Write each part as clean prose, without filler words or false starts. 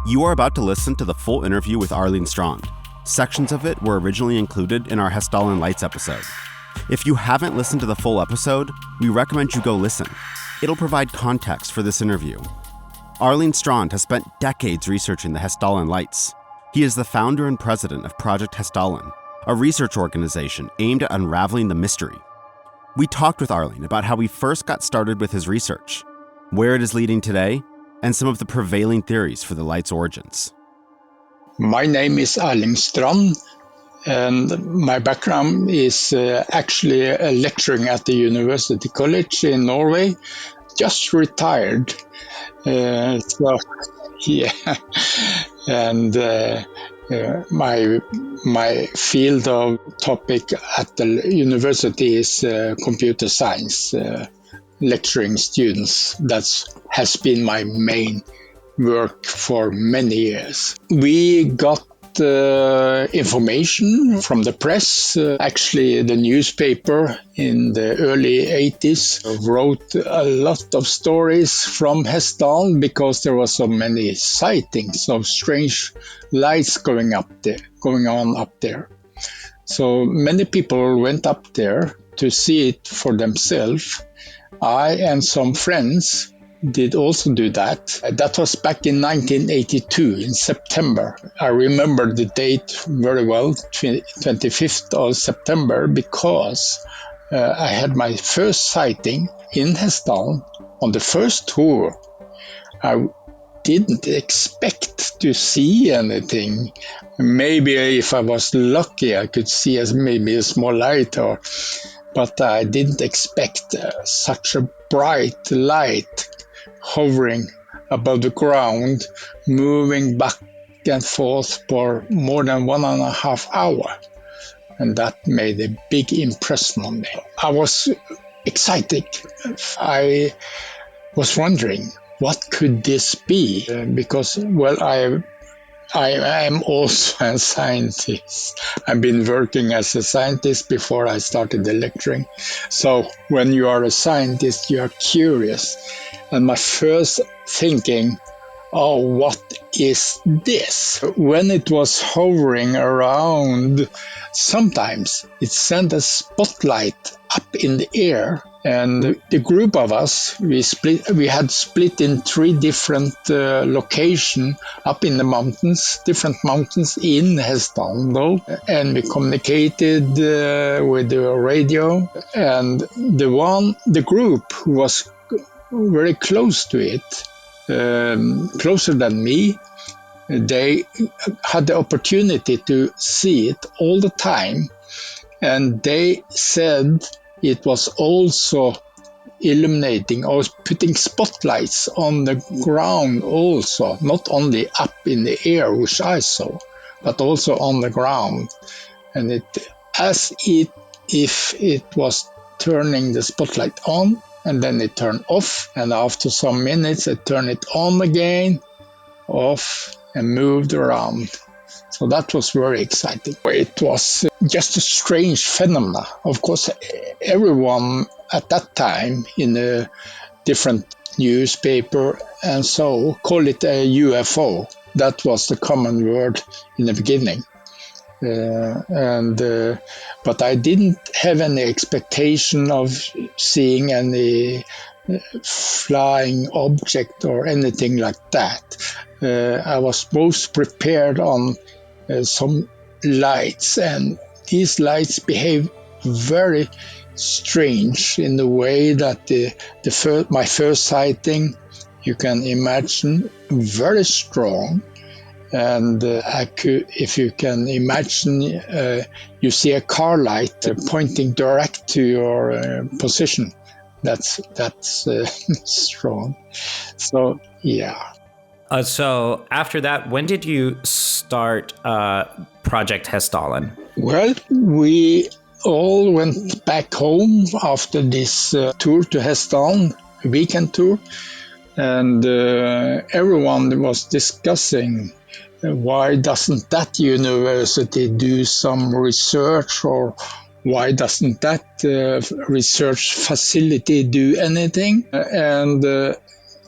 You are about to listen to the full interview with Erling Strand. Sections of it were originally included in our Hessdalen Lights episode. If you haven't listened to the full episode, we recommend you go listen. It'll provide context for this interview. Erling Strand has spent decades researching the Hessdalen Lights. He is the founder and president of Project Hessdalen, a research organization aimed at unraveling the mystery. We talked with Erling about how he first got started with his research, where it is leading today, and some of the prevailing theories for the light's origins. My name is Erling Strand, and my background is actually lecturing at the University College in Norway. Just retired. And my field of topic at the university is computer science, lecturing students. That has been my main work for many years. We got information from the press. Actually, the newspaper in the early 80s wrote a lot of stories from Hessdalen because there were so many sightings of strange lights going on up there. So many people went up there to see it for themselves. I and some friends did also do that. That was back in 1982, in September. I remember the date very well, 25th of September, because I had my first sighting in Hessdalen on the first tour. I didn't expect to see anything. Maybe if I was lucky, I could see maybe a small light, but I didn't expect such a bright light hovering above the ground, moving back and forth for more than 1.5 hours. And that made a big impression on me. I was excited. I was wondering, what could this be? Because, well, I am also a scientist. I've been working as a scientist before I started the lecturing. So when you are a scientist, you are curious. And my first thinking, what is this? When it was hovering around, sometimes it sent a spotlight up in the air. And the group of us, we had split in 3 different locations up in the mountains, different mountains in Hessdalen though. And we communicated with the radio. And the group who was very close to it, closer than me, they had the opportunity to see it all the time. And they said it was also illuminating or putting spotlights on the ground also, not only up in the air, which I saw, but also on the ground. And if it was turning the spotlight on, and then it turned off, and after some minutes it turned it on again, off, and moved around. So that was very exciting. It was just a strange phenomenon. Of course, everyone at that time in a different newspaper and so called it a UFO. That was the common word in the beginning. But I didn't have any expectation of seeing any flying object or anything like that. I was most prepared on some lights, and these lights behave very strange in the way that my first sighting, you can imagine, very strong. And if you can imagine, you see a car light pointing direct to your position. That's strong. So yeah. So after that, when did you start Project Hessdalen? Well, we all went back home after this tour to Hessdalen, weekend tour, and everyone was discussing why doesn't that university do some research, or why doesn't that research facility do anything? And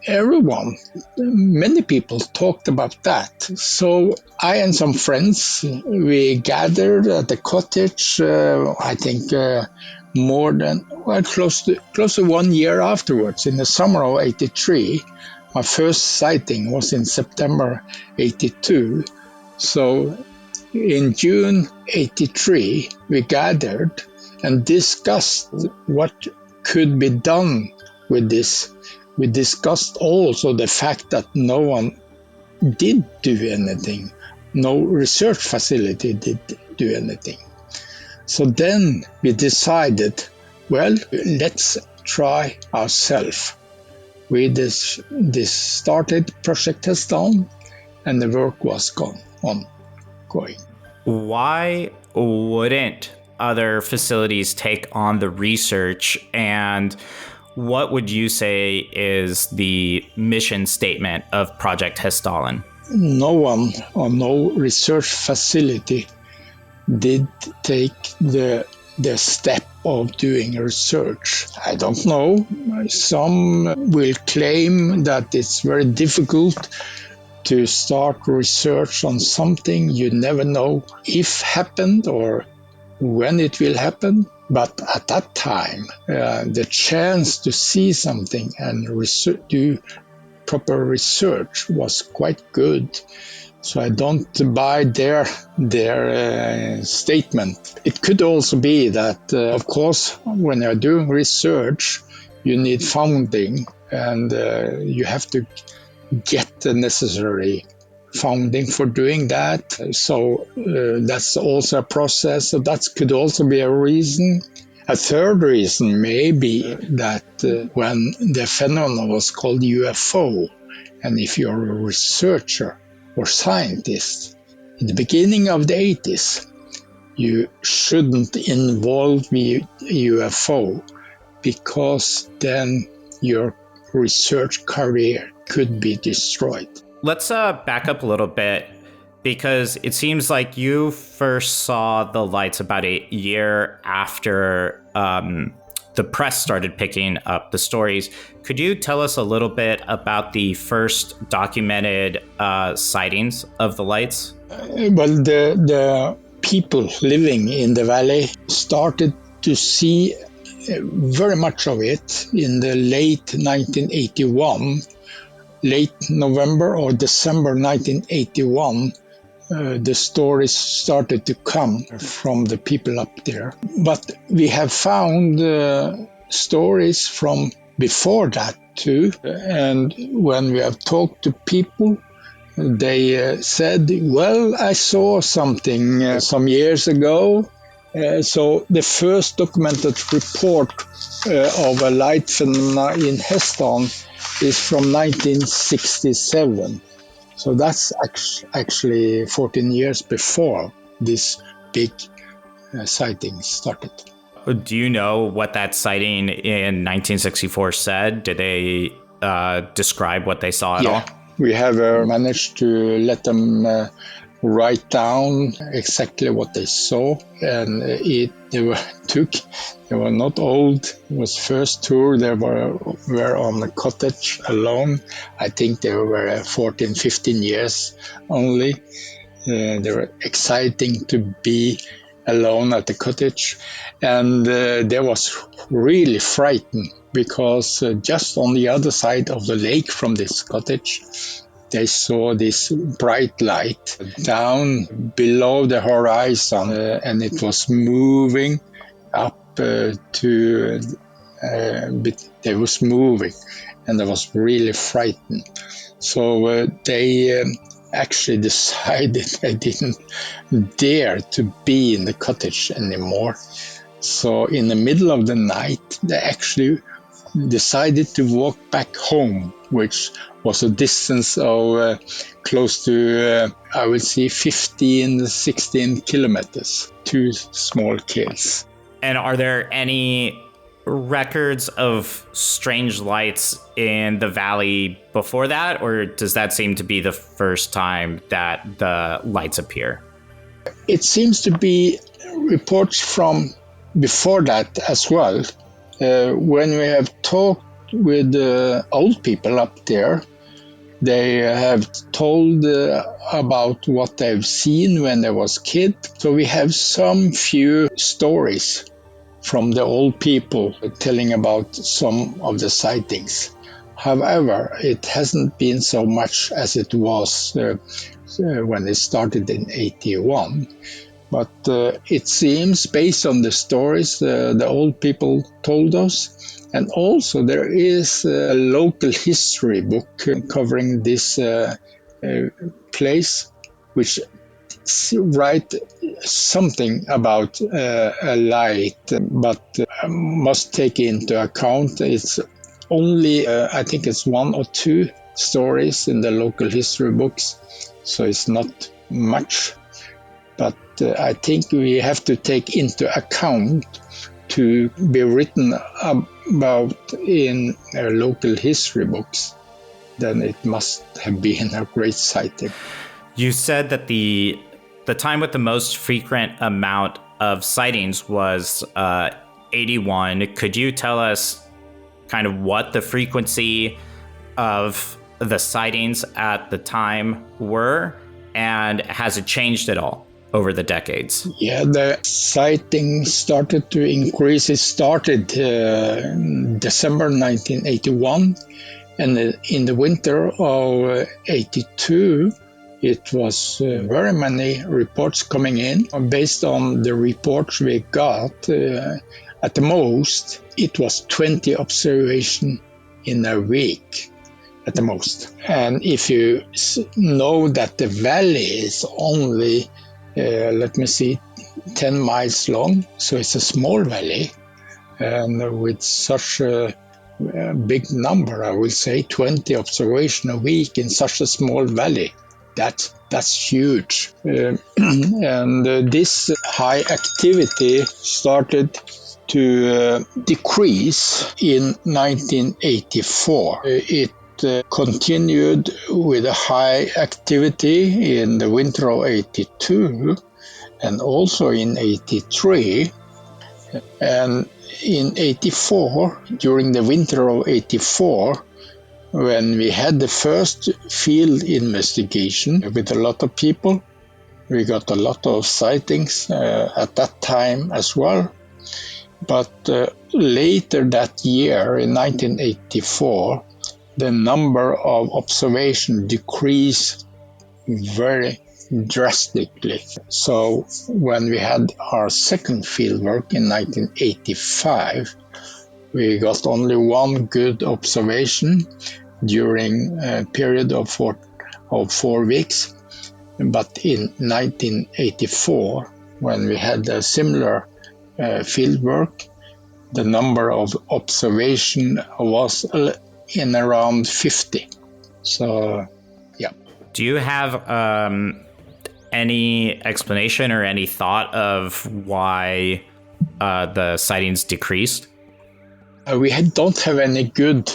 everyone, many people talked about that. So I and some friends, we gathered at the cottage, I think more than, well, close to 1 year afterwards, in the summer of 83. My first sighting was in September 82. So in June 83, we gathered and discussed what could be done with this. We discussed also the fact that no one did do anything. No research facility did do anything. So then we decided, well, let's try ourselves. We started Project Hessdalen, and the work was ongoing. Why wouldn't other facilities take on the research, and what would you say is the mission statement of Project Hessdalen? No one or no research facility did take the step of doing research. I don't know. Some will claim that it's very difficult to start research on something you never know if happened or when it will happen. But at that time, the chance to see something and do proper research was quite good. So I don't buy their statement. It could also be that, of course, when you're doing research, you need funding, and you have to get the necessary funding for doing that. So that's also a process. So that could also be a reason. A third reason may be that when the phenomenon was called UFO, and if you're a researcher or scientist in the beginning of the 80s, you shouldn't involve UFO, because then your research career could be destroyed. Let's back up a little bit, because it seems like you first saw the lights about a year after the press started picking up the stories. Could you tell us a little bit about the first documented sightings of the lights? Well, the people living in the valley started to see very much of it in the late 1981, late November or December 1981. The stories started to come from the people up there. But we have found stories from before that too. And when we have talked to people, they said, well, I saw something some years ago. So the first documented report of a light phenomenon in Hessdalen is from 1967. So that's actually 14 years before this big sighting started. Do you know what that sighting in 1964 said? Did they describe what they saw at all? We have managed to let them write down exactly what they saw, and they were not old. It was first tour. They were on the cottage alone. I think they were 14, 15 years only. They were exciting to be alone at the cottage, and they was really frightened, because just on the other side of the lake from this cottage, they saw this bright light down below the horizon, and it was moving up they was moving, and they was really frightened. So they actually decided they didn't dare to be in the cottage anymore. So in the middle of the night, they actually decided to walk back home, which was a distance of close to, I would say, 15, 16 kilometers, 2 small kills. And are there any records of strange lights in the valley before that, or does that seem to be the first time that the lights appear? It seems to be reports from before that as well. When we have talked with old people up there. They have told about what they've seen when they was kid. So we have some few stories from the old people telling about some of the sightings. However, it hasn't been so much as it was when it started in 81. But it seems, based on the stories the old people told us, and also there is a local history book covering this place, which write something about a light, but must take into account it's only, I think it's one or two stories in the local history books, so it's not much. But I think we have to take into account to be written about in local history books, then it must have been a great sighting. You said that the time with the most frequent amount of sightings was 81. Could you tell us kind of what the frequency of the sightings at the time were, and has it changed at all over the decades? Yeah, the sighting started to increase. It started in December 1981, and in the winter of 82, it was very many reports coming in. Based on the reports we got, at the most, it was 20 observations in a week. At the most. And if you know that the valley is only 10 miles long, so it's a small valley, and with such a big number, I will say 20 observations a week in such a small valley, that's huge. And this high activity started to decrease in 1984. It continued with a high activity in the winter of 82 and also in 83. And in 84, during the winter of 84, when we had the first field investigation with a lot of people, we got a lot of sightings at that time as well. But later that year, in 1984, the number of observations decreased very drastically. So when we had our second fieldwork in 1985, we got only one good observation during a period of 4 weeks. But in 1984, when we had a similar fieldwork, the number of observation was in around 50. So, yeah. Do you have any explanation or any thought of why the sightings decreased? We don't have any good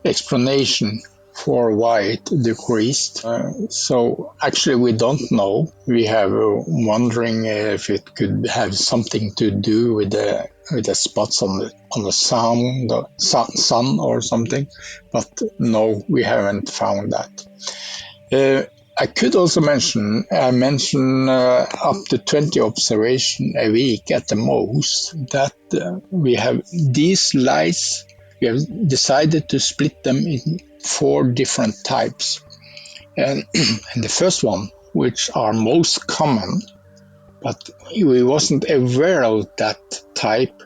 explanation for why it decreased. So actually we don't know. We have wondering if it could have something to do with the spots on the sun or something, but no, we haven't found that. I could also mention up to 20 observations a week at the most, that we have these lights. We have decided to split them in 4 different types. And the first one, which are most common, but we wasn't aware of that type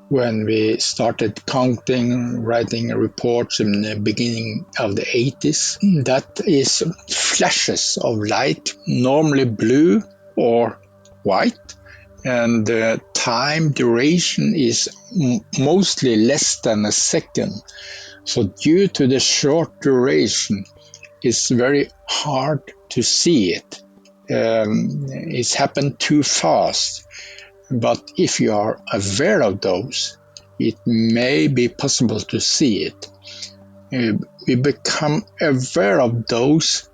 when we started counting, writing reports in the beginning of the 80s. That is flashes of light, normally blue or white, and the time duration is mostly less than a second. So due to the short duration, it's very hard to see it. It's happened too fast. But if you are aware of those, it may be possible to see it. We become aware of those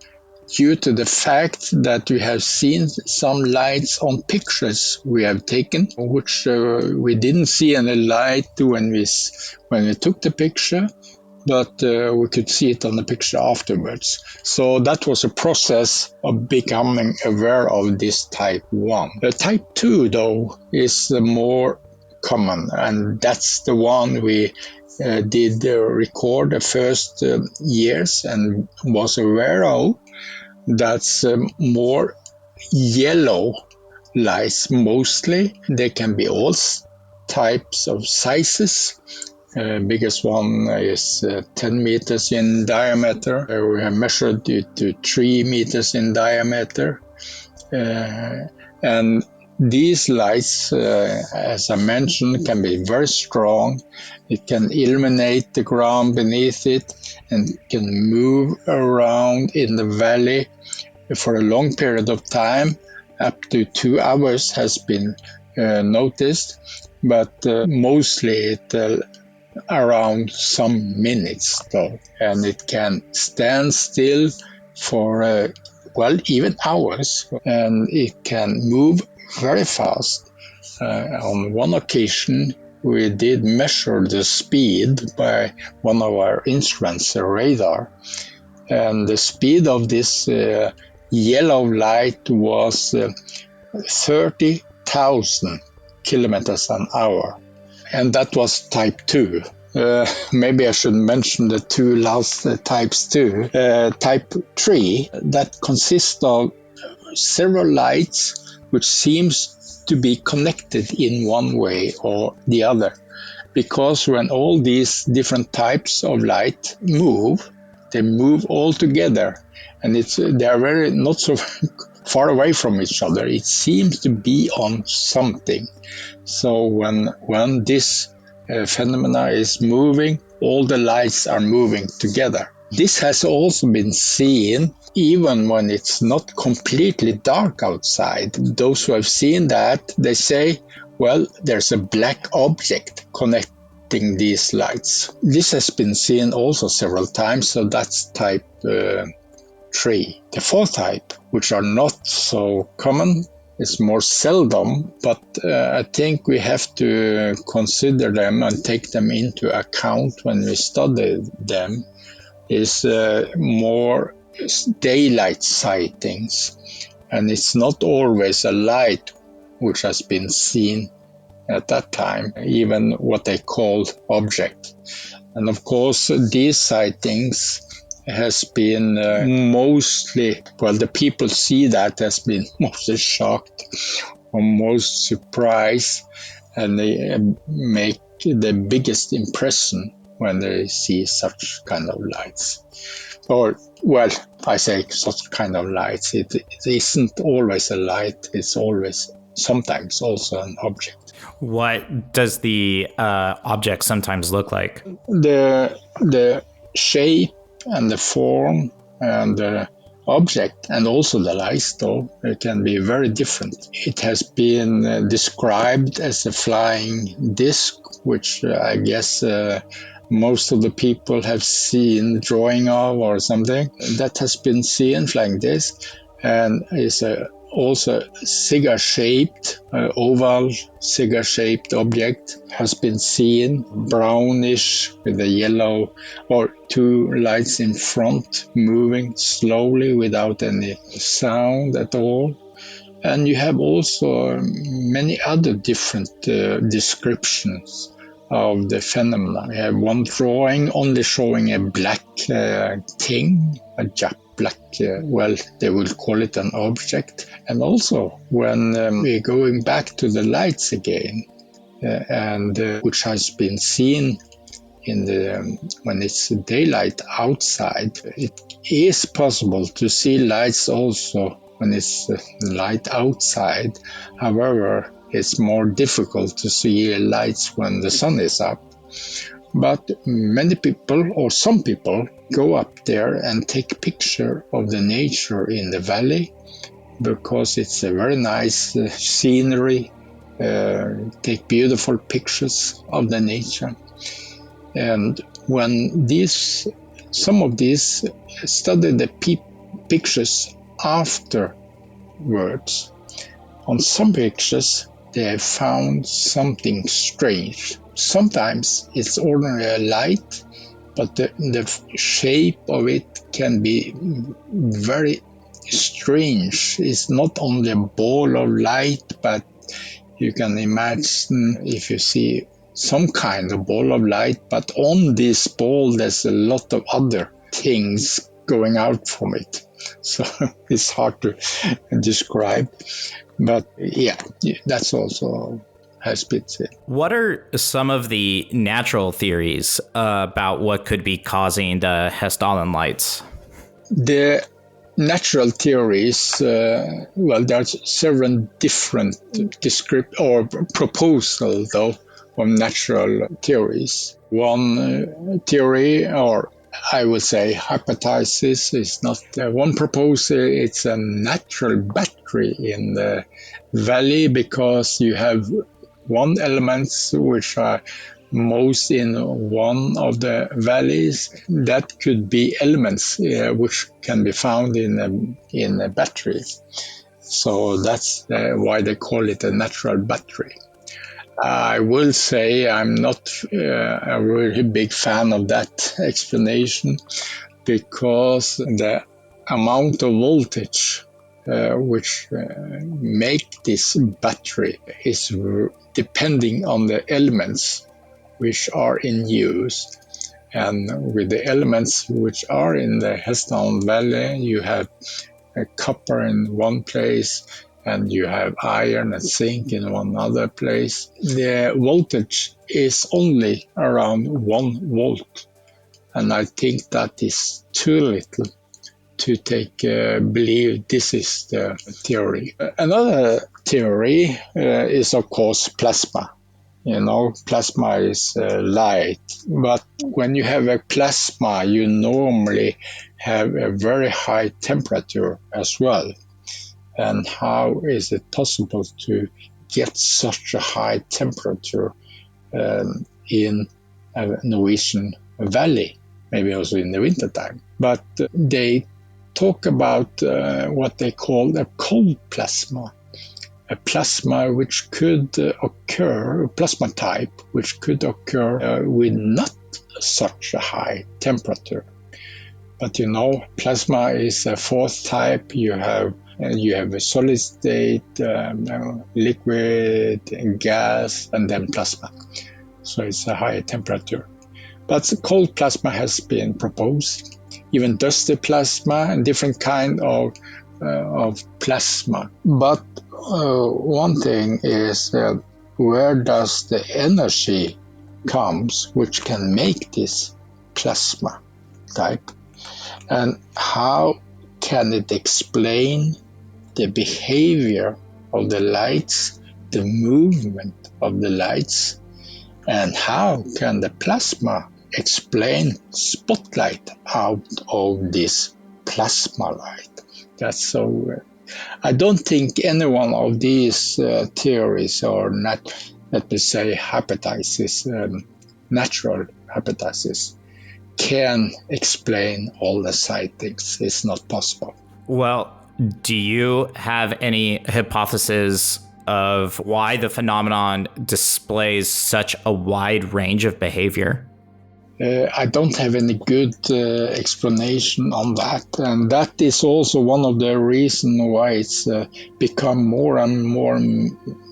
due to the fact that we have seen some lights on pictures we have taken, which we didn't see any light when we took the picture, but we could see it on the picture afterwards. So that was a process of becoming aware of this type 1. Type 2, though, is the more common, and that's the one we did record the first years and was aware of. That's more yellow lights mostly. They can be all types of sizes. Biggest one is 10 meters in diameter. We have measured it to 3 meters in diameter. And these lights, as I mentioned, can be very strong. It can illuminate the ground beneath it and can move around in the valley for a long period of time. Up to 2 hours has been noticed, but mostly it around some minutes though, and it can stand still for even hours, and it can move very fast. On one occasion we did measure the speed by one of our instruments, a radar, and the speed of this yellow light was 30,000 kilometers an hour, and that was type 2. Maybe I should mention the two last types too. Type 3, that consists of several lights which seems to be connected in one way or the other. Because when all these different types of light move, they move all together, and they are very not so far away from each other. It seems to be on something. So when this phenomena is moving, all the lights are moving together. This has also been seen even when it's not completely dark outside. Those who have seen that, they say, well, there's a black object connecting these lights. This has been seen also several times, so that's type 3. The 4th type, which are not so common, is more seldom, but I think we have to consider them and take them into account when we study them, is more daylight sightings. And it's not always a light which has been seen at that time, even what they call object. And of course, these sightings has been mostly, well, the people see that has been mostly shocked or most surprised, and they make the biggest impression when they see such kind of lights. Or, well, I say such kind of lights. It isn't always a light. It's always, sometimes also an object. What does the object sometimes look like? The shape and the form and the object and also the lights, though, it can be very different. It has been described as a flying disc, which I guess most of the people have seen drawing of or something. That has been seen, flying disc, and is also cigar-shaped, oval cigar-shaped object has been seen, brownish with a yellow or two lights in front moving slowly without any sound at all. And you have also many other different descriptions of the phenomena. We have one drawing only showing a black thing, a black, well, they will call it an object. And also, when we're going back to the lights again, and which has been seen in when it's daylight outside, it is possible to see lights also when it's light outside. However, it's more difficult to see lights when the sun is up. But many people, or some people, go up there and take a picture of the nature in the valley, because it's a very nice scenery, take beautiful pictures of the nature. And when some of these study the pictures afterwards, on some pictures they have found something strange. Sometimes it's ordinary light, but the shape of it can be very strange. It's not only a ball of light, but you can imagine if you see some kind of ball of light, but on this ball there's a lot of other things going out from it. So it's hard to describe. But yeah, that's also has been said. What are some of the natural theories about what could be causing the Hessdalen lights? The natural theories, there's several different proposals, though, of natural theories. One theory, or I would say hypothesis, is not one proposal. It's a natural battery in the valley, because you have one elements which are most in one of the valleys. That could be elements which can be found in a battery. So that's why they call it a natural battery. I will say I'm not a really big fan of that explanation, because the amount of voltage which make this battery is depending on the elements which are in use. And with the elements which are in the Hessdalen Valley, you have copper in one place, and you have iron and zinc in one other place. The voltage is only around 1 volt, and I think that is too little to believe this is the theory. Another theory is, of course, plasma. Plasma is light, but when you have a plasma, you normally have a very high temperature as well. And how is it possible to get such a high temperature in a Norwegian valley, maybe also in the wintertime? But they talk about what they call a cold plasma, a plasma which could occur, a plasma type which could occur with not such a high temperature. But plasma is a fourth type. You have a solid state, liquid, gas, and then plasma. So it's a higher temperature. But cold plasma has been proposed, even dusty plasma and different kind of plasma. But one thing is, where does the energy comes which can make this plasma type? And how can it explain the behavior of the lights, the movement of the lights, and how can the plasma explain spotlight out of this plasma light? That's so. I don't think any one of these theories, or let me say hypothesis, natural hypothesis, can explain all the sightings. It's not possible. Well, do you have any hypothesis of why the phenomenon displays such a wide range of behavior? I don't have any good explanation on that, and that is also one of the reasons why it's become more and more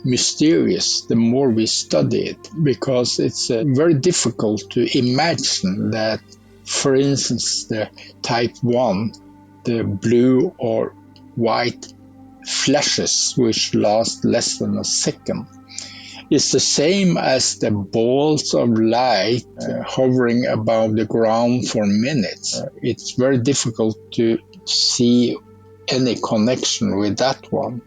mysterious the more we study it, because it's very difficult to imagine that, for instance, the type 1, the blue or white flashes which last less than a second, is the same as the balls of light hovering above the ground for minutes. It's very difficult to see any connection with that one.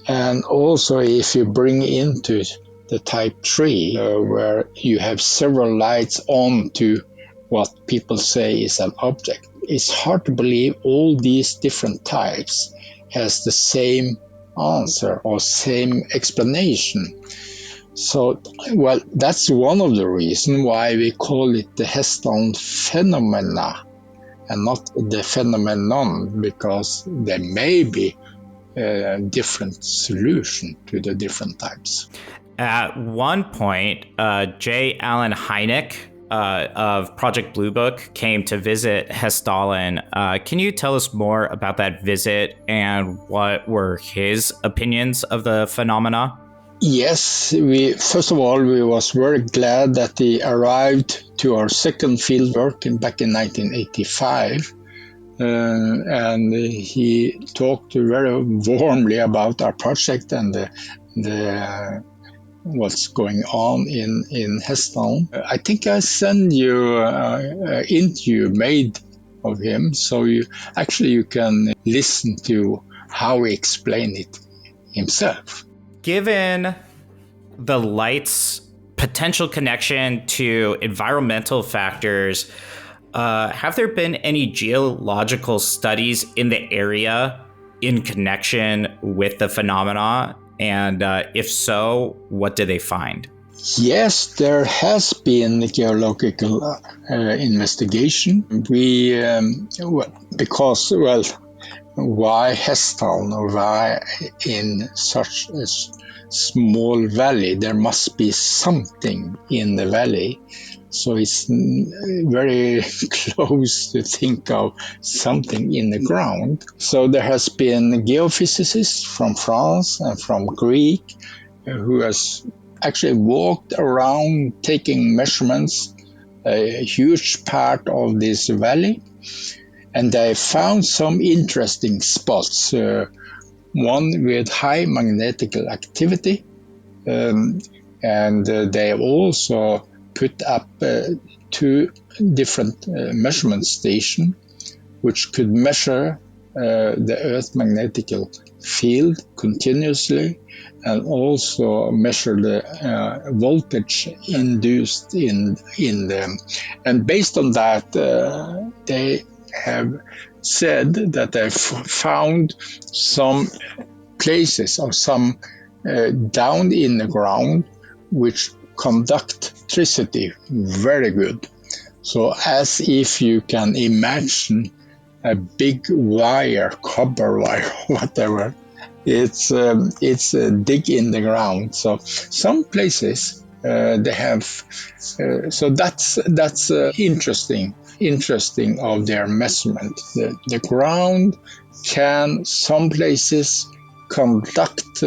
And also, if you bring into the type 3, where you have several lights on to what people say is an object, it's hard to believe all these different types has the same answer or same explanation. So, that's one of the reasons why we call it the Hessdalen phenomena and not the phenomenon, because there may be a different solution to the different types. At one point, J. Allen Hynek of Project Blue Book came to visit Hessdalen. Can you tell us more about that visit and what were his opinions of the phenomena? Yes, we first of all we was very glad that he arrived to our second field work back in 1985, and he talked very warmly about our project and the what's going on in Hessdalen. I think I sent you an interview made of him, so you can listen to how he explained it himself. Given the light's potential connection to environmental factors, have there been any geological studies in the area in connection with the phenomena? And if so, what did they find? Yes, there has been geological investigation. Why Hessdalen, or why in such a small valley? There must be something in the valley. So it's very close to think of something in the ground. So there has been geophysicists from France and from Greece who has actually walked around taking measurements a huge part of this valley. And they found some interesting spots, one with high magnetic activity, and they also put up two different measurement stations which could measure the Earth's magnetic field continuously and also measure the voltage induced in them. And based on that, they have said that they've found some places or some down in the ground which conduct electricity very good. So as if you can imagine a big wire, copper wire, whatever, it's dig in the ground. So some places they have, so that's interesting of their measurement. The ground can some places conduct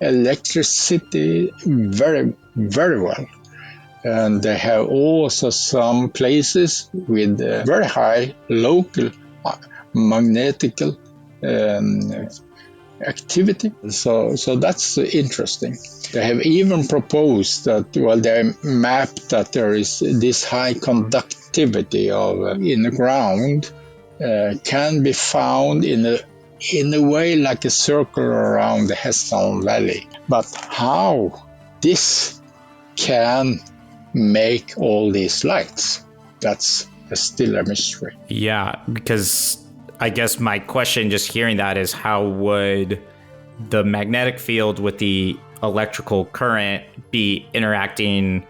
electricity very, very well. And they have also some places with very high local magnetic activity. So that's interesting. They have even proposed that, they mapped that there is this high conductivity in the ground can be found in a way like a circle around the Hessdalen Valley. But how this can make all these lights, that's still a mystery. Yeah, because I guess my question just hearing that is, how would the magnetic field with the electrical current be interacting?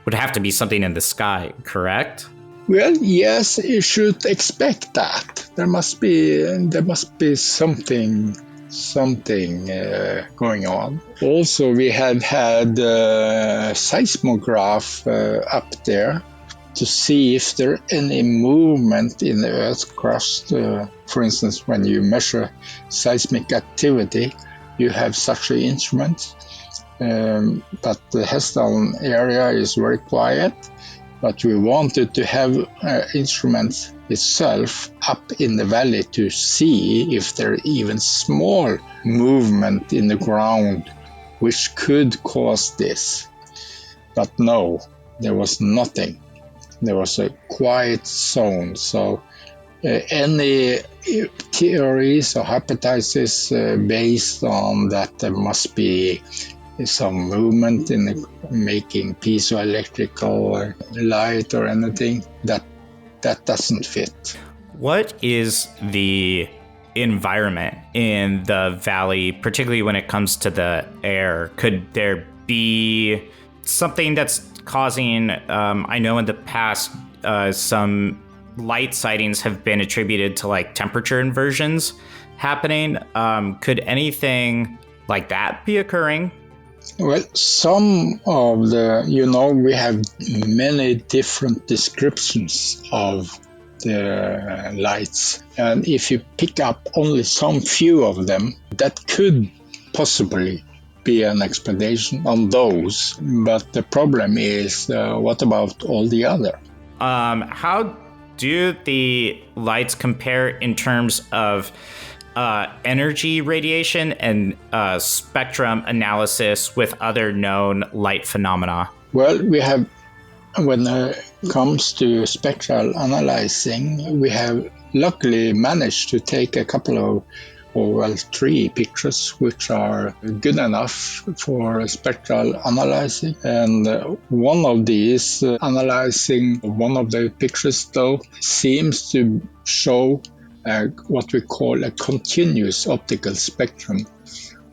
Would have to be something in the sky, correct? Well, yes, you should expect that. There must be something going on. Also, we have had seismograph up there to see if there is any movement in the Earth's crust. For instance, when you measure seismic activity, you have such an instrument. But the Hessdalen area is very quiet. But we wanted to have instruments itself up in the valley to see if there is even small movement in the ground which could cause this. But no, there was nothing. There was a quiet zone. So any theories or hypotheses based on that there must be some movement in making piezoelectrical light or anything, that doesn't fit. What is the environment in the valley, particularly when it comes to the air? Could there be something that's causing, I know in the past, some light sightings have been attributed to like temperature inversions happening. Could anything like that be occurring? Well, some of we have many different descriptions of the lights. And if you pick up only some few of them, that could possibly be an explanation on those. But the problem is, what about all the other? How do the lights compare in terms of energy radiation and spectrum analysis with other known light phenomena? Well, we have, when it comes to spectral analyzing, we have luckily managed to take a couple of, three pictures which are good enough for spectral analyzing. And one of these, analyzing one of the pictures, though, seems to show what we call a continuous optical spectrum,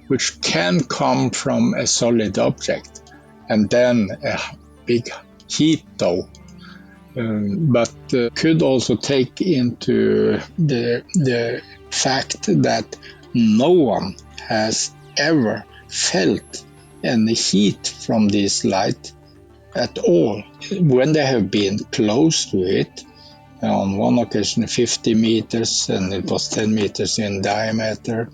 which can come from a solid object and then a big heat, though, but could also take into the fact that no one has ever felt any heat from this light at all when they have been close to it. On one occasion 50 meters, and it was 10 meters in diameter,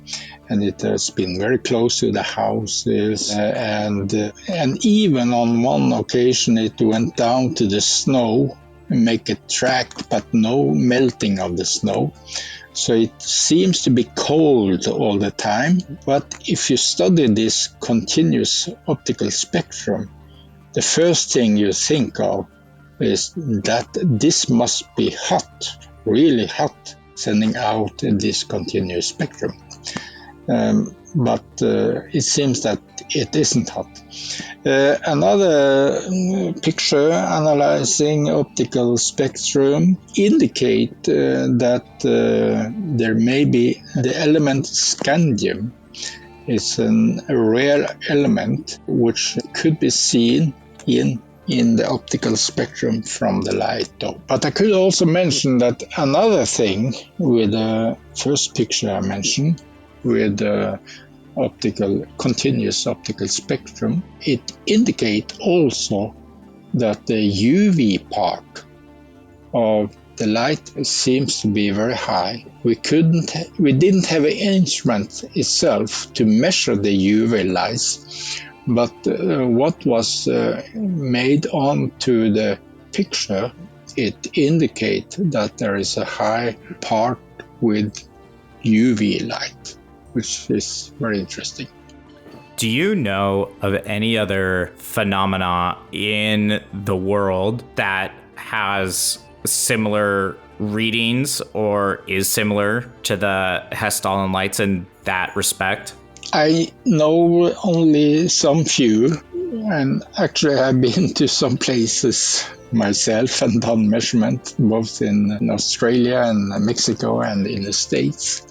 and it has been very close to the houses, and even on one occasion it went down to the snow, make a track, but no melting of the snow. So it seems to be cold all the time. But if you study this continuous optical spectrum, the first thing you think of is that this must be hot, really hot, sending out this continuous spectrum. But it seems that it isn't hot. Another picture analyzing optical spectrum indicate that there may be the element scandium. It's a rare element which could be seen in the optical spectrum from the light, though. But I could also mention that another thing with the first picture I mentioned, with the continuous optical spectrum, it indicates also that the UV part of the light seems to be very high. We didn't have an instrument itself to measure the UV lights, but what was made onto the picture, it indicates that there is a high part with UV light, which is very interesting. Do you know of any other phenomena in the world that has similar readings or is similar to the Hessdalen Lights in that respect? I know only some few, and actually I've been to some places myself and done measurement both in Australia and Mexico and in the States.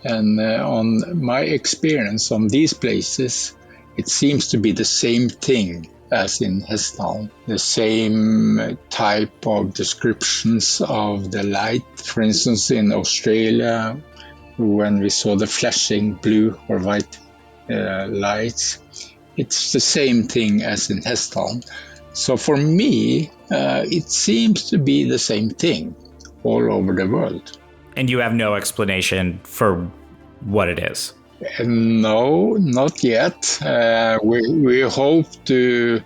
And on my experience on these places, it seems to be the same thing as in Hessdalen, the same type of descriptions of the light. For instance, in Australia, when we saw the flashing blue or white lights, it's the same thing as in Hessdalen. So for me, it seems to be the same thing all over the world. And you have no explanation for what it is? No, not yet. We hope to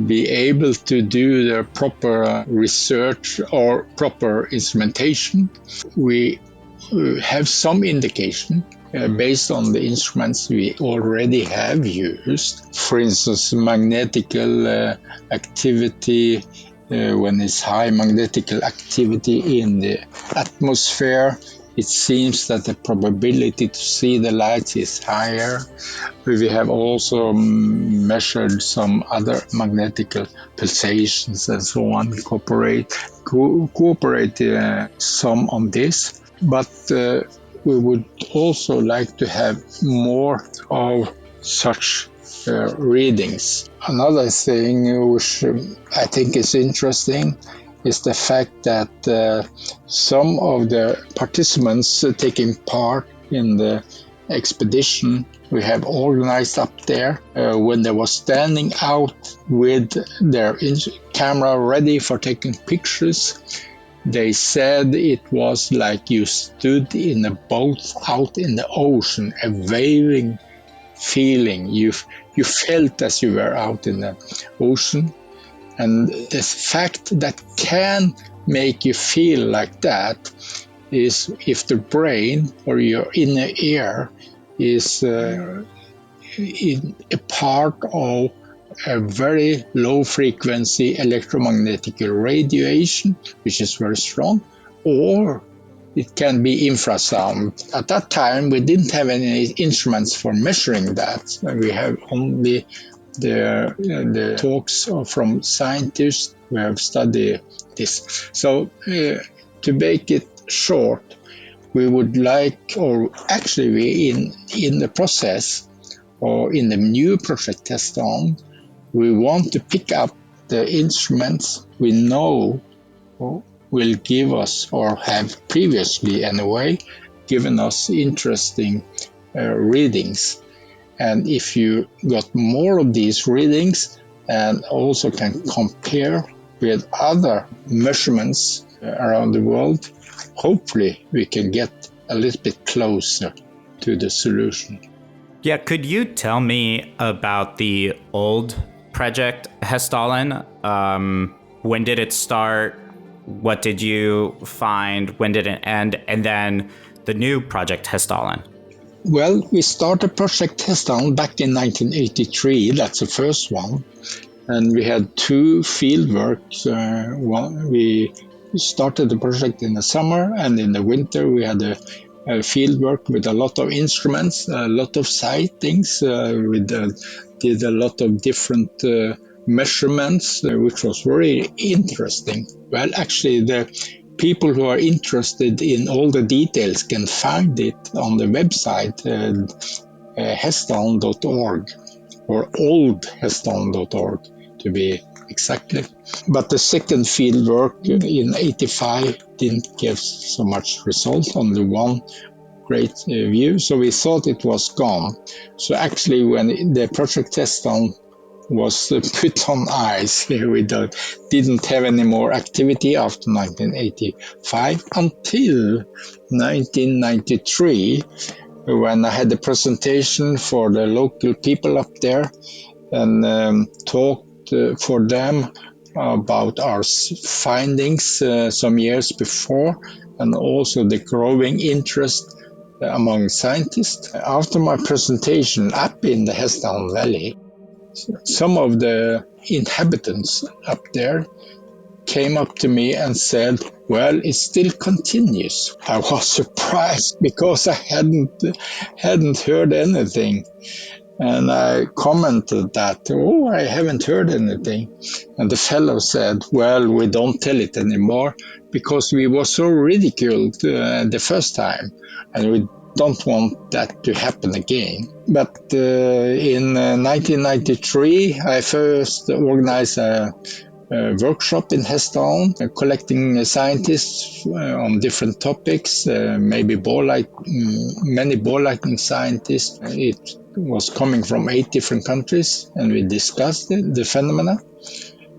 be able to do the proper research or proper instrumentation. We have some indication based on the instruments we already have used. For instance, magnetical activity, when it's high magnetical activity in the atmosphere, it seems that the probability to see the lights is higher. We have also measured some other magnetical pulsations and so on, cooperate some on this. But we would also like to have more of such readings. Another thing which I think is interesting is the fact that some of the participants taking part in the expedition we have organized up there, when they were standing out with their camera ready for taking pictures, they said it was like you stood in a boat out in the ocean, a waving feeling. You felt as you were out in the ocean. And the fact that can make you feel like that is if the brain or your inner ear is in a part of a very low frequency electromagnetic radiation, which is very strong, or it can be infrasound. At that time, we didn't have any instruments for measuring that. We have only the talks from scientists who have studied this. So to make it short, we would like, or actually we in the process, or in the new Project Hessdalen, we want to pick up the instruments we know will give us, or have previously anyway, given us interesting readings. And if you got more of these readings and also can compare with other measurements around the world, hopefully we can get a little bit closer to the solution. Yeah, could you tell me about the old Project Hessdalen? When did it start? What did you find? When did it end? And then the new Project Hessdalen. Well, we started Project Hessdalen back in 1983. That's the first one. And we had two field works. We started the project in the summer, and in the winter we had a field work with a lot of instruments, a lot of sightings. We did a lot of different measurements, which was very interesting. Well, actually, the people who are interested in all the details can find it on the website, hessdalen.org, or oldhessdalen.org to be exactly. But the second field work in 85 didn't give so much result, only one great view, so we thought it was gone. So actually, when the Project Hessdalen was put on ice, we didn't have any more activity after 1985 until 1993, when I had a presentation for the local people up there and talked for them about our findings some years before, and also the growing interest among scientists. After my presentation up in the Hessdalen Valley, some of the inhabitants up there came up to me and said, well, it still continues. I was surprised because I hadn't heard anything. And I commented that, I haven't heard anything. And the fellow said, well, we don't tell it anymore because we were so ridiculed the first time, and we don't want that to happen again. But in 1993, I first organized a workshop in Hessdalen, collecting scientists on different topics, maybe many ball lightning scientists. It was coming from 8 different countries, and we discussed the phenomena.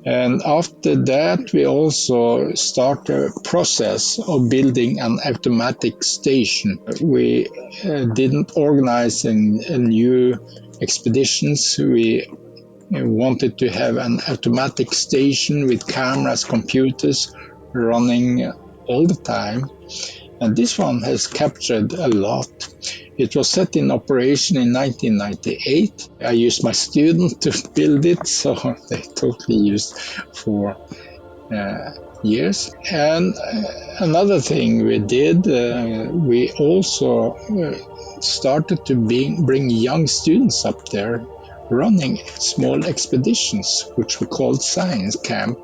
And after that, we also started a process of building an automatic station. We didn't organize new expeditions. We wanted to have an automatic station with cameras, computers running all the time. And this one has captured a lot. It was set in operation in 1998. I used my student to build it, so they totally used for years. And another thing we did, we also started to bring young students up there, running small expeditions, which we called science camp.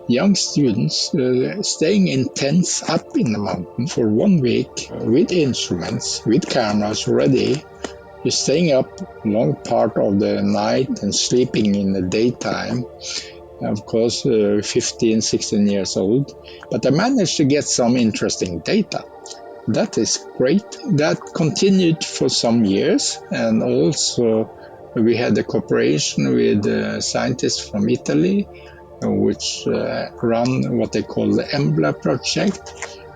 Young students staying in tents up in the mountain for 1 week with instruments, with cameras ready. You're staying up a long part of the night and sleeping in the daytime. Of course, 15, 16 years old. But I managed to get some interesting data. that is great. That continued for some years, and also we had a cooperation with scientists from Italy, which run what they call the EMBLA project,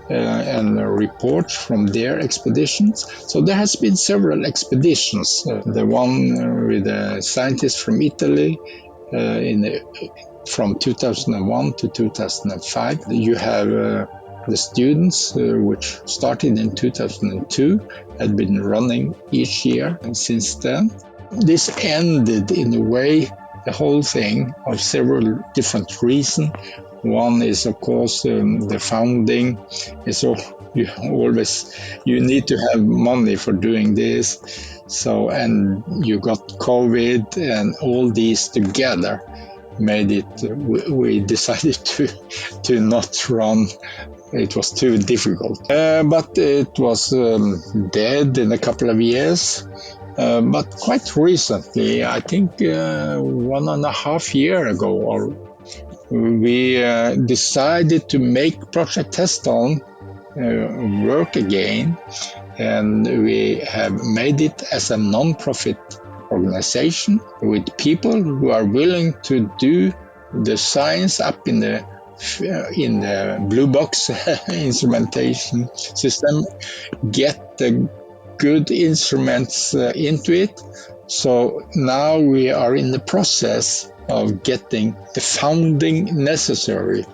and reports from their expeditions. So there has been several expeditions. The one with the scientists from Italy from 2001 to 2005. You have the students, which started in 2002, had been running each year since then. This ended in a way, the whole thing, of several different reasons. One is, of course, the founding. So you need to have money for doing this. So, and you got COVID, and all these together made it. We decided to not run. It was too difficult. But it was dead in a couple of years. But quite recently, I think 1.5 years ago, we decided to make Project Hessdalen work again, and we have made it as a non-profit organization with people who are willing to do the science up in the blue box instrumentation system, get the good instruments into it. So now we are in the process of getting the funding necessary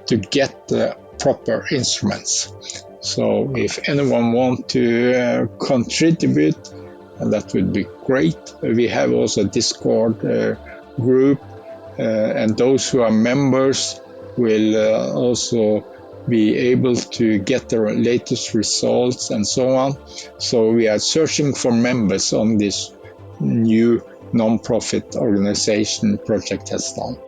to get the proper instruments. So if anyone wants to contribute, that would be great. We have also a Discord group, and those who are members will also be able to get the latest results and so on. So we are searching for members on this new non-profit organization, Project Hessdalen.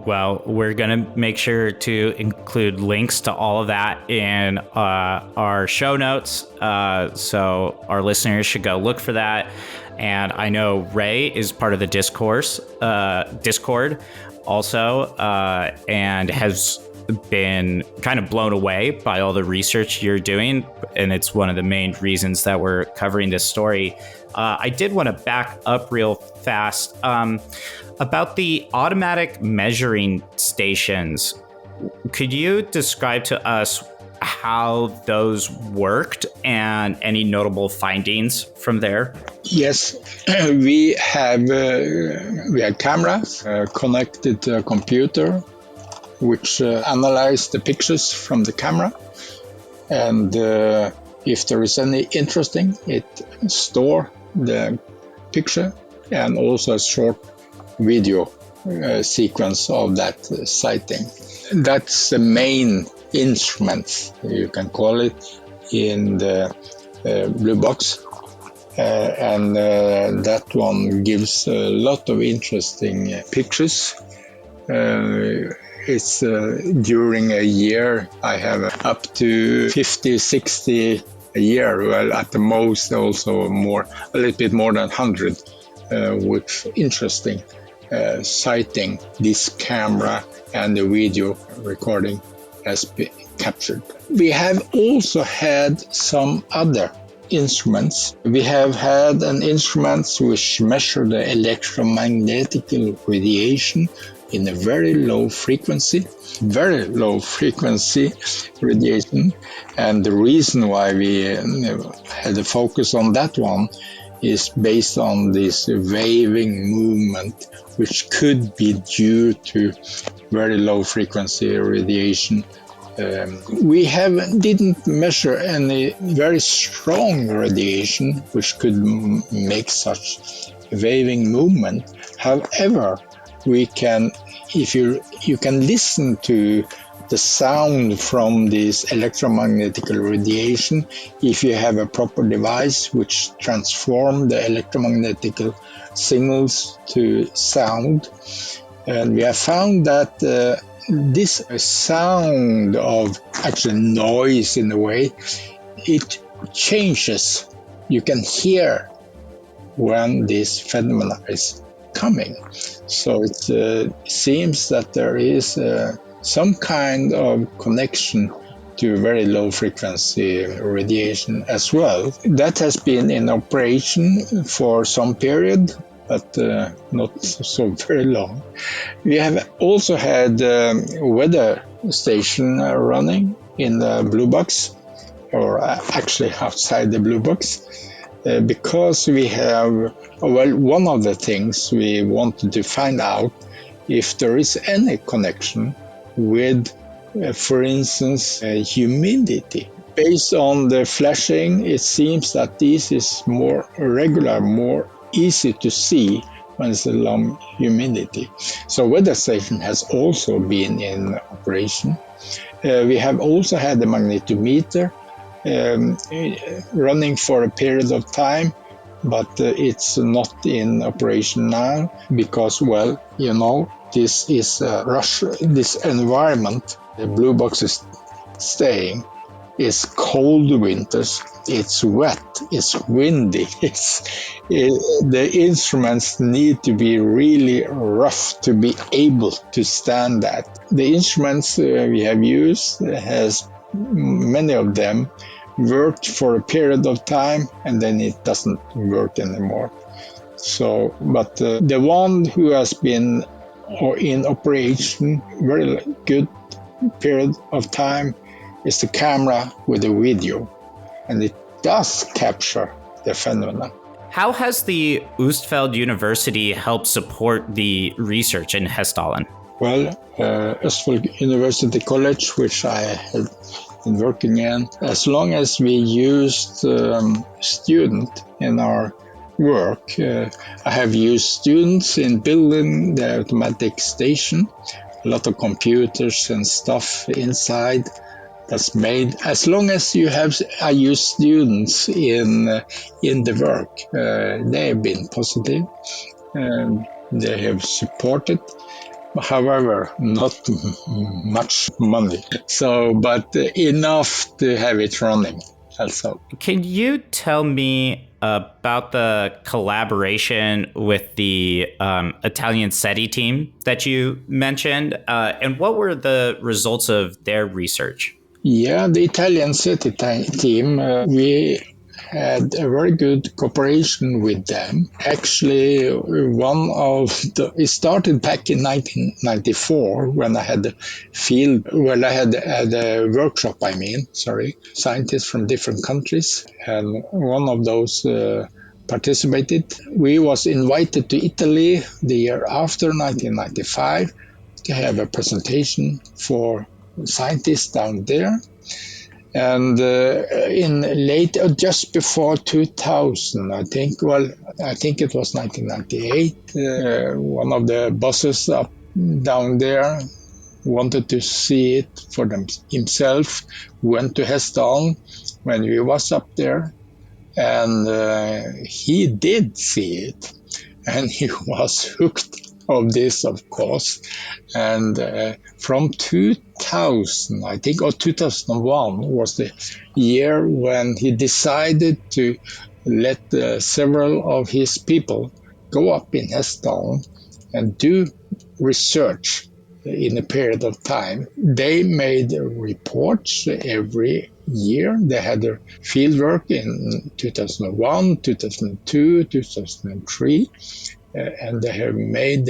Well, we're going to make sure to include links to all of that in our show notes. So our listeners should go look for that. And I know Ray is part of the Discord also, and has been kind of blown away by all the research you're doing. And it's one of the main reasons that we're covering this story. I did want to back up real fast about the automatic measuring stations. Could you describe to us how those worked and any notable findings from there? Yes, we had cameras connected to a computer, which analyze the pictures from the camera, and if there is any interesting, it store the picture and also a short video sequence of that sighting. That's the main instrument, you can call it, in the blue box, and that one gives a lot of interesting pictures. It's during a year I have up to 50, 60 a year, well at the most also a little bit more than 100 with interesting sighting this camera and the video recording has been captured. We have also had some other instruments. We have had an instrument which measure the electromagnetic radiation in a very low frequency radiation. And the reason why we had a focus on that one is based on this waving movement, which could be due to very low frequency radiation. We didn't measure any very strong radiation which could make such waving movement. However, we can, if you can listen to the sound from this electromagnetic radiation, if you have a proper device which transform the electromagnetic signals to sound. And we have found that this sound of actual noise in a way, it changes. You can hear when this phenomena is coming. So it seems that there is some kind of connection to very low frequency radiation as well. That has been in operation for some period, but not so very long. We have also had weather station running in the blue box, or actually outside the blue box, because we have, well, one of the things we wanted to find out if there is any connection with, for instance, humidity. Based on the flashing, it seems that this is more regular, more easy to see when it's a low humidity. So weather station has also been in operation. We have also had the magnetometer running for a period of time, but it's not in operation now because, well, you know, this is Russia, this environment the blue box is staying is cold winters, it's wet, it's windy, the instruments need to be really rough to be able to stand that. The instruments we have used has many of them worked for a period of time and then it doesn't work anymore. So, but the one who has been in operation very good period of time is the camera with the video, and it does capture the phenomenon. How has the Østfold University helped support the research in Hessdalen? Well, Østfold University College, which I had been working in, as long as we used student in our work, I have used students in building the automatic station, a lot of computers and stuff inside that's made. As long as I use students in the work, they have been positive, they have supported. However, not much money. So, but enough to have it running. Also. Can you tell me about the collaboration with the Italian SETI team that you mentioned, and what were the results of their research? Yeah, the Italian SETI team, we had a very good cooperation with them. Actually, it started back in 1994 when I had a workshop, scientists from different countries, and one of those participated. We was invited to Italy the year after, 1995, to have a presentation for scientists down there. And just before 2000, I think it was 1998, one of the bosses up down there wanted to see it for himself, went to Hessdalen when we was up there, and he did see it, and he was hooked of this, of course. And from 2000, I think, or 2001 was the year when he decided to let several of his people go up in Hessdalen and do research in a period of time. They made reports every year. They had their field work in 2001, 2002, 2003. And they have made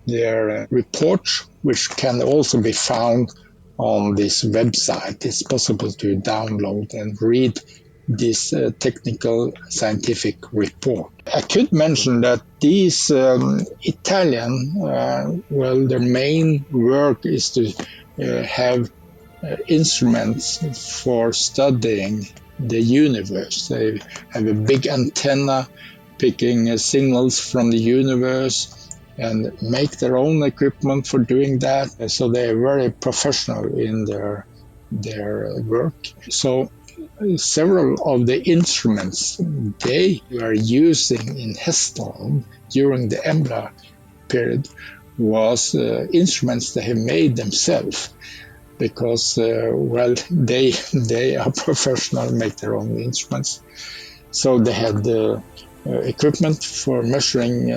their reports, which can also be found on this website. It's possible to download and read this technical scientific report. I could mention that these Italian, their main work is to have instruments for studying the universe. They have a big antenna picking signals from the universe and make their own equipment for doing that. So they are very professional in their work. So several of the instruments they were using in Hessdalen during the Embla period was instruments they have made themselves, because they are professional, make their own instruments. So they had the equipment for measuring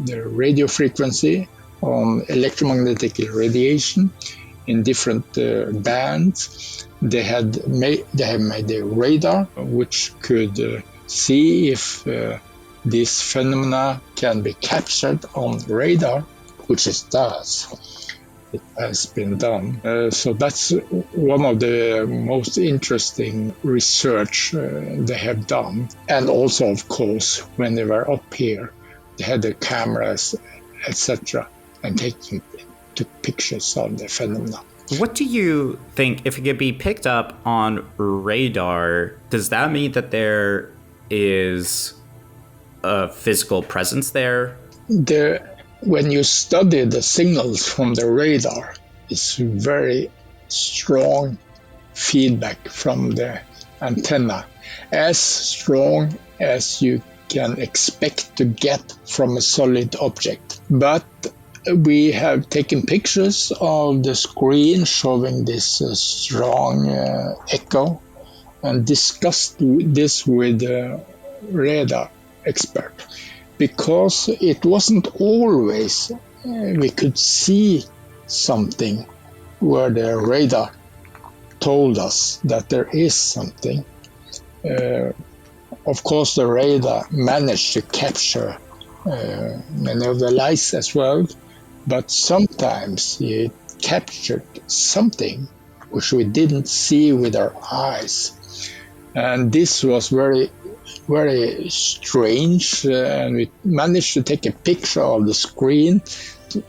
the radio frequency on electromagnetic radiation, in different bands. They have made a radar which could see if this phenomena can be captured on radar, which it does. It has been done. So that's one of the most interesting research they have done. And also, of course, when they were up here, they had the cameras, etc., and took pictures of the phenomena. What do you think, if it could be picked up on radar, does that mean that there is a physical presence there? When you study the signals from the radar, it's very strong feedback from the antenna, as strong as you can expect to get from a solid object. But we have taken pictures of the screen showing this strong echo and discussed this with the radar expert, because it wasn't always we could see something where the radar told us that there is something. Of course, the radar managed to capture many of the lights as well, but sometimes it captured something which we didn't see with our eyes. And this was very, very strange, and we managed to take a picture of the screen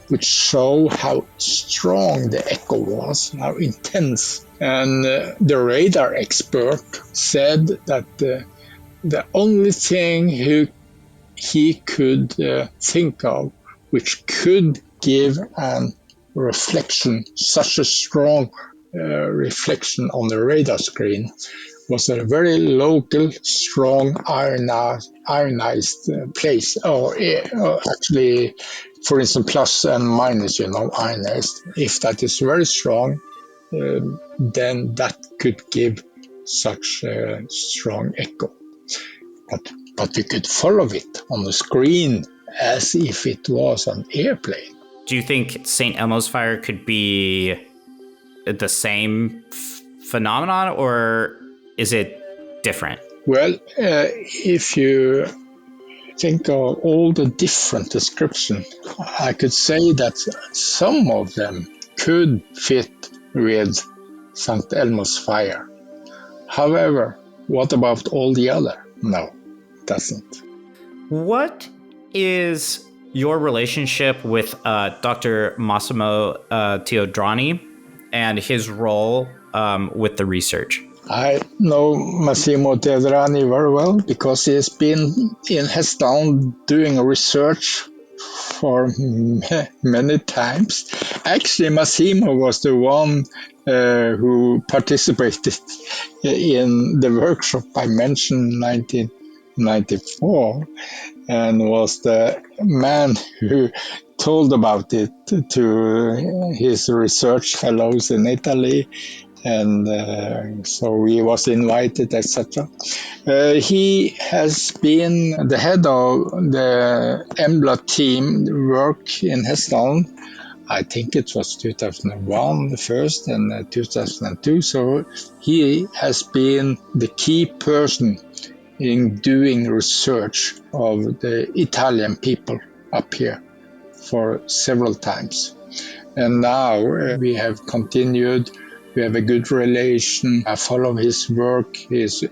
which show how strong the echo was, how intense. And the radar expert said that the only thing he could think of which could give a reflection, such a strong reflection on the radar screen, was a very local, strong ionized place, or actually, for instance, plus and minus, ionized. If that is very strong, then that could give such a strong echo. But you could follow it on the screen as if it was an airplane. Do you think St. Elmo's fire could be the same phenomenon, or is it different? Well, if you think of all the different descriptions, I could say that some of them could fit with St. Elmo's fire. However, what about all the other? No, it doesn't. What is your relationship with Dr. Massimo Teodrani and his role with the research? I know Massimo Teodrani very well because he has been in Hessdalen doing research for many times. Actually, Massimo was the one who participated in the workshop I mentioned in 1994, and was the man who told about it to his research fellows in Italy. And so he was invited, etc. He has been the head of the EMBLA team work in Hessdalen. I think it was 2001 the first, and 2002. So he has been the key person in doing research of the Italian people up here for several times. And now we have continued. We have a good relation. I follow his work. He's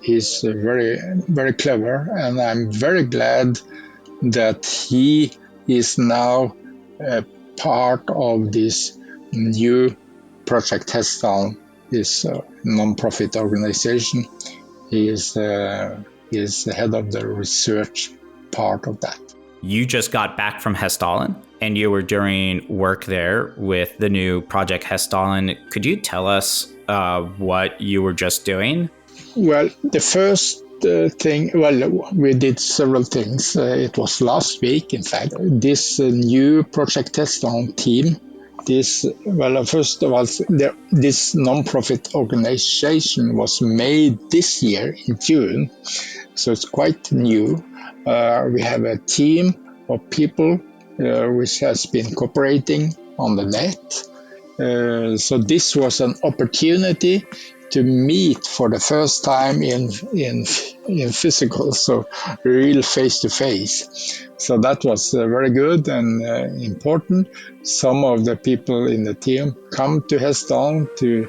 very, very clever. And I'm very glad that he is now a part of this new Project Hessdalen, this non-profit organization. He is the head of the research part of that. You just got back from Hessdalen and you were doing work there with the new Project Hessdalen. Could you tell us what you were just doing? Well, the first thing, we did several things. It was last week, in fact. This new Project Hessdalen team, first of all, this non-profit organization was made this year in June, so it's quite new. We have a team of people which has been cooperating on the net, So this was an opportunity to meet for the first time in physical, so real face to face. So that was very good and important. Some of the people in the team come to Hessdalen to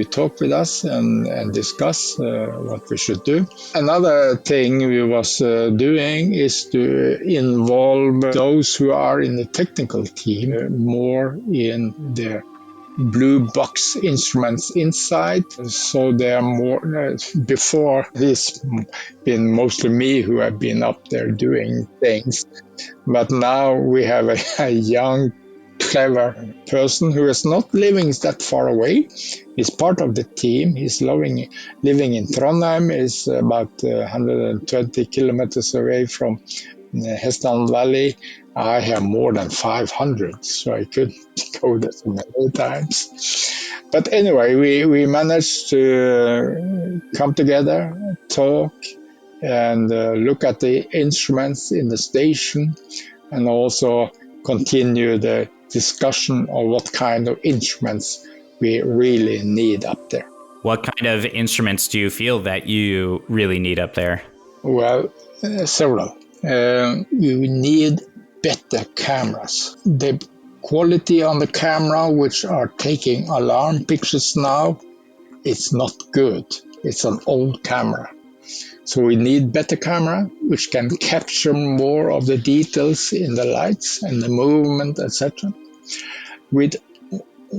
talk with us and discuss what we should do. Another thing we was doing is to involve those who are in the technical team more in the blue box instruments inside. So they are more, before it's been mostly me who have been up there doing things. But now we have a young, clever person who is not living that far away. He's part of the team. He's living in Trondheim, is about 120 kilometers away from Hessdalen Valley. I have more than 500, so I could go there so many times. But anyway, we managed to come together, talk, and look at the instruments in the station, and also continue the discussion of what kind of instruments we really need up there. What kind of instruments do you feel that you really need up there? Well, several. You need better cameras. The quality on the camera, which are taking alarm pictures now, it's not good. It's an old camera. So we need better camera, which can capture more of the details in the lights and the movement, etc. We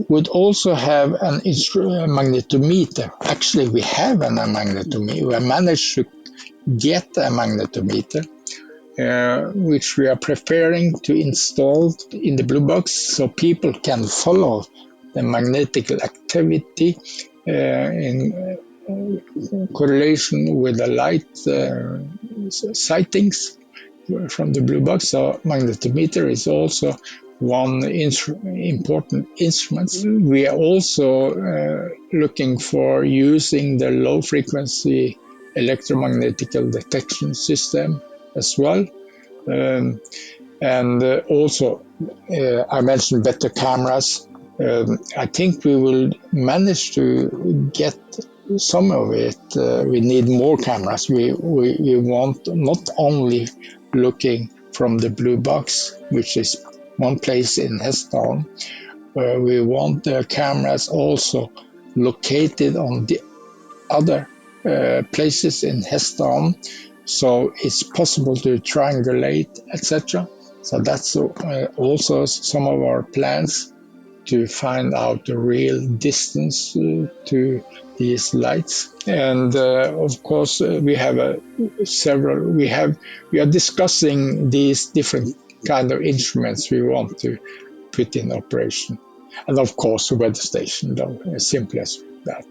would also have an magnetometer. Actually, we have a magnetometer. We have managed to get a magnetometer, which we are preparing to install in the blue box so people can follow the magnetic activity in correlation with the light sightings from the blue box. So magnetometer is also one important instrument. We are also looking for using the low frequency electromagnetic detection system as well. And also, I mentioned better cameras. I think we will manage to get some of it. We need more cameras. We want not only looking from the blue box, which is one place in Hessdalen, we want the cameras also located on the other places in Hessdalen, so it's possible to triangulate, etc. So that's also some of our plans, to find out the real distance to these lights. And of course, we have several. We are discussing these different kind of instruments we want to put in operation, and of course, the weather station, though, as simple as that.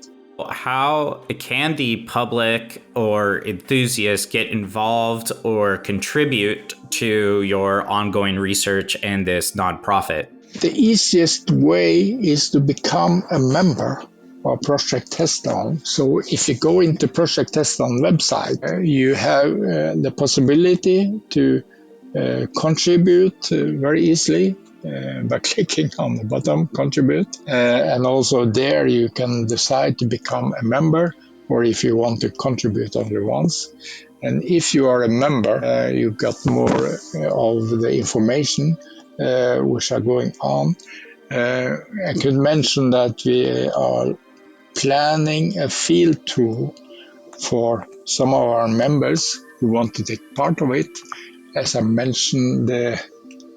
How can the public or enthusiasts get involved or contribute to your ongoing research and this nonprofit? The easiest way is to become a member of Project Hessdalen. So if you go into Project Hessdalen website, you have the possibility to contribute very easily by clicking on the bottom, contribute. And also there you can decide to become a member, or if you want to contribute only once. And if you are a member, you got more of the information which are going on. I could mention that we are planning a field tour for some of our members who want to take part of it. As I mentioned, the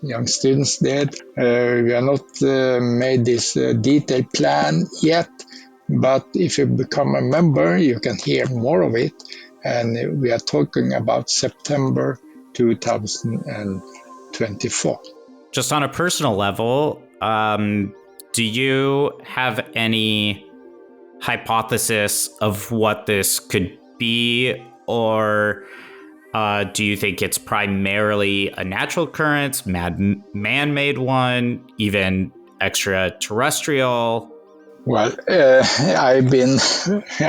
young students did. We have not made this detailed plan yet, but if you become a member, you can hear more of it. And we are talking about September 2024. Just on a personal level, do you have any hypothesis of what this could be, or do you think it's primarily a natural occurrence, man-made one, even extraterrestrial? Well, I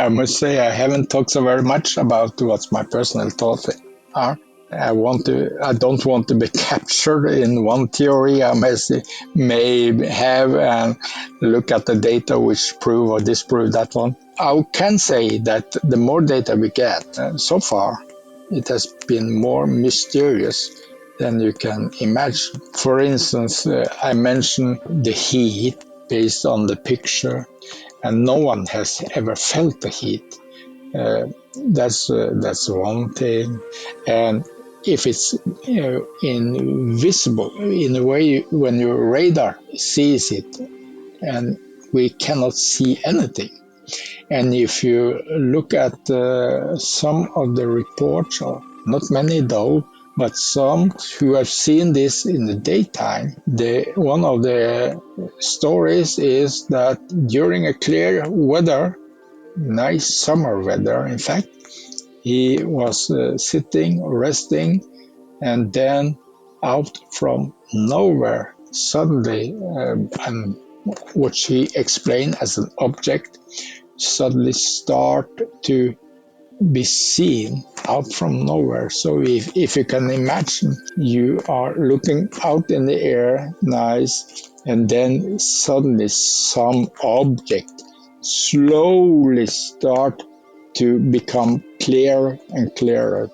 must say, I haven't talked so very much about what my personal thoughts are. I don't want to be captured in one theory. I may have and look at the data which prove or disprove that one. I can say that the more data we get, so far, it has been more mysterious than you can imagine. For instance, I mentioned the heat based on the picture, and no one has ever felt the heat. That's one thing, and if it's invisible in a way when your radar sees it, and we cannot see anything. And if you look at some of the reports, or not many though, but some who have seen this in the daytime, one of the stories is that during a clear weather, nice summer weather, in fact, he was sitting, resting, and then out from nowhere, suddenly, and what he explained as an object, suddenly start to be seen out from nowhere. So if you can imagine, you are looking out in the air, nice, and then suddenly some object slowly start to become clearer and clearer.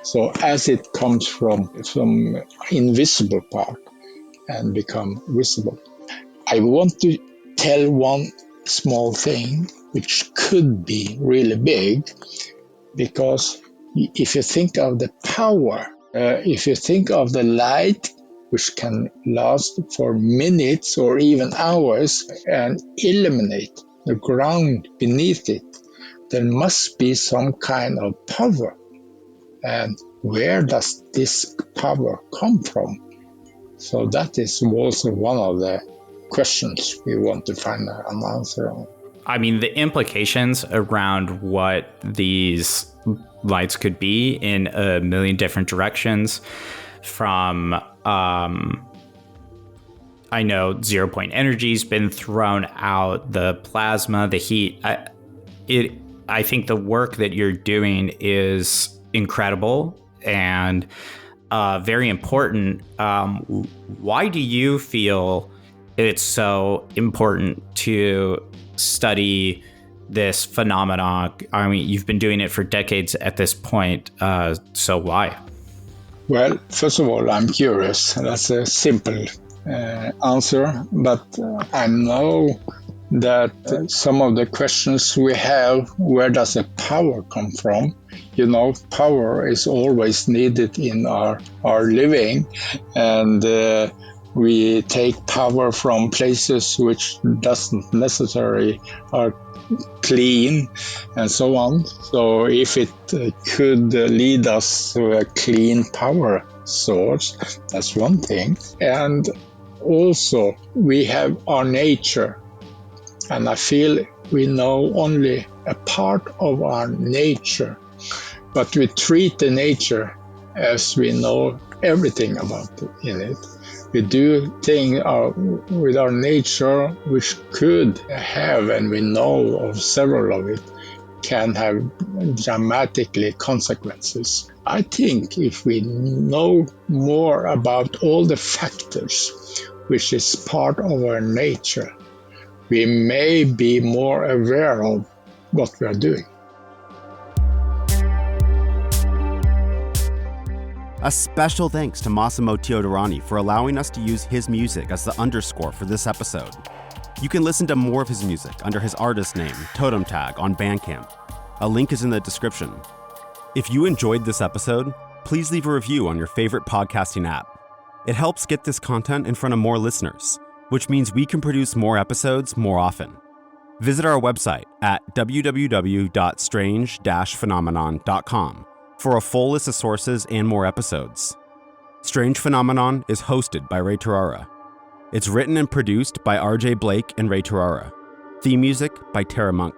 So as it comes from some invisible part and become visible. I want to tell one small thing which could be really big, because if you think of the power, if you think of the light which can last for minutes or even hours and illuminate the ground beneath it, there must be some kind of power. And where does this power come from? So that is also one of the questions we want to find an answer on. I mean, the implications around what these lights could be in a million different directions, from I know 0 point energy's been thrown out, the plasma, the heat. I think the work that you're doing is incredible and very important. Why do you feel it's so important to study this phenomenon? I mean, you've been doing it for decades at this point, so why? Well, first of all, I'm curious. That's a simple answer, but I know that some of the questions we have, where does the power come from? You know, power is always needed in our living, and we take power from places which doesn't necessarily are clean and so on. So if it could lead us to a clean power source, that's one thing. And also we have our nature, and I feel we know only a part of our nature, but we treat the nature as we know everything about it in it. We do things with our nature which could have, and we know of several of it, can have dramatically consequences. I think if we know more about all the factors which is part of our nature, we may be more aware of what we are doing. A special thanks to Massimo Teodorani for allowing us to use his music as the underscore for this episode. You can listen to more of his music under his artist name, Totem Tag, on Bandcamp. A link is in the description. If you enjoyed this episode, please leave a review on your favorite podcasting app. It helps get this content in front of more listeners, which means we can produce more episodes more often. Visit our website at www.strange-phenomenon.com for a full list of sources and more episodes. Strange Phenomenon is hosted by Ray Tarara. It's written and produced by RJ Blake and Ray Tarara. Theme music by Tara Monk.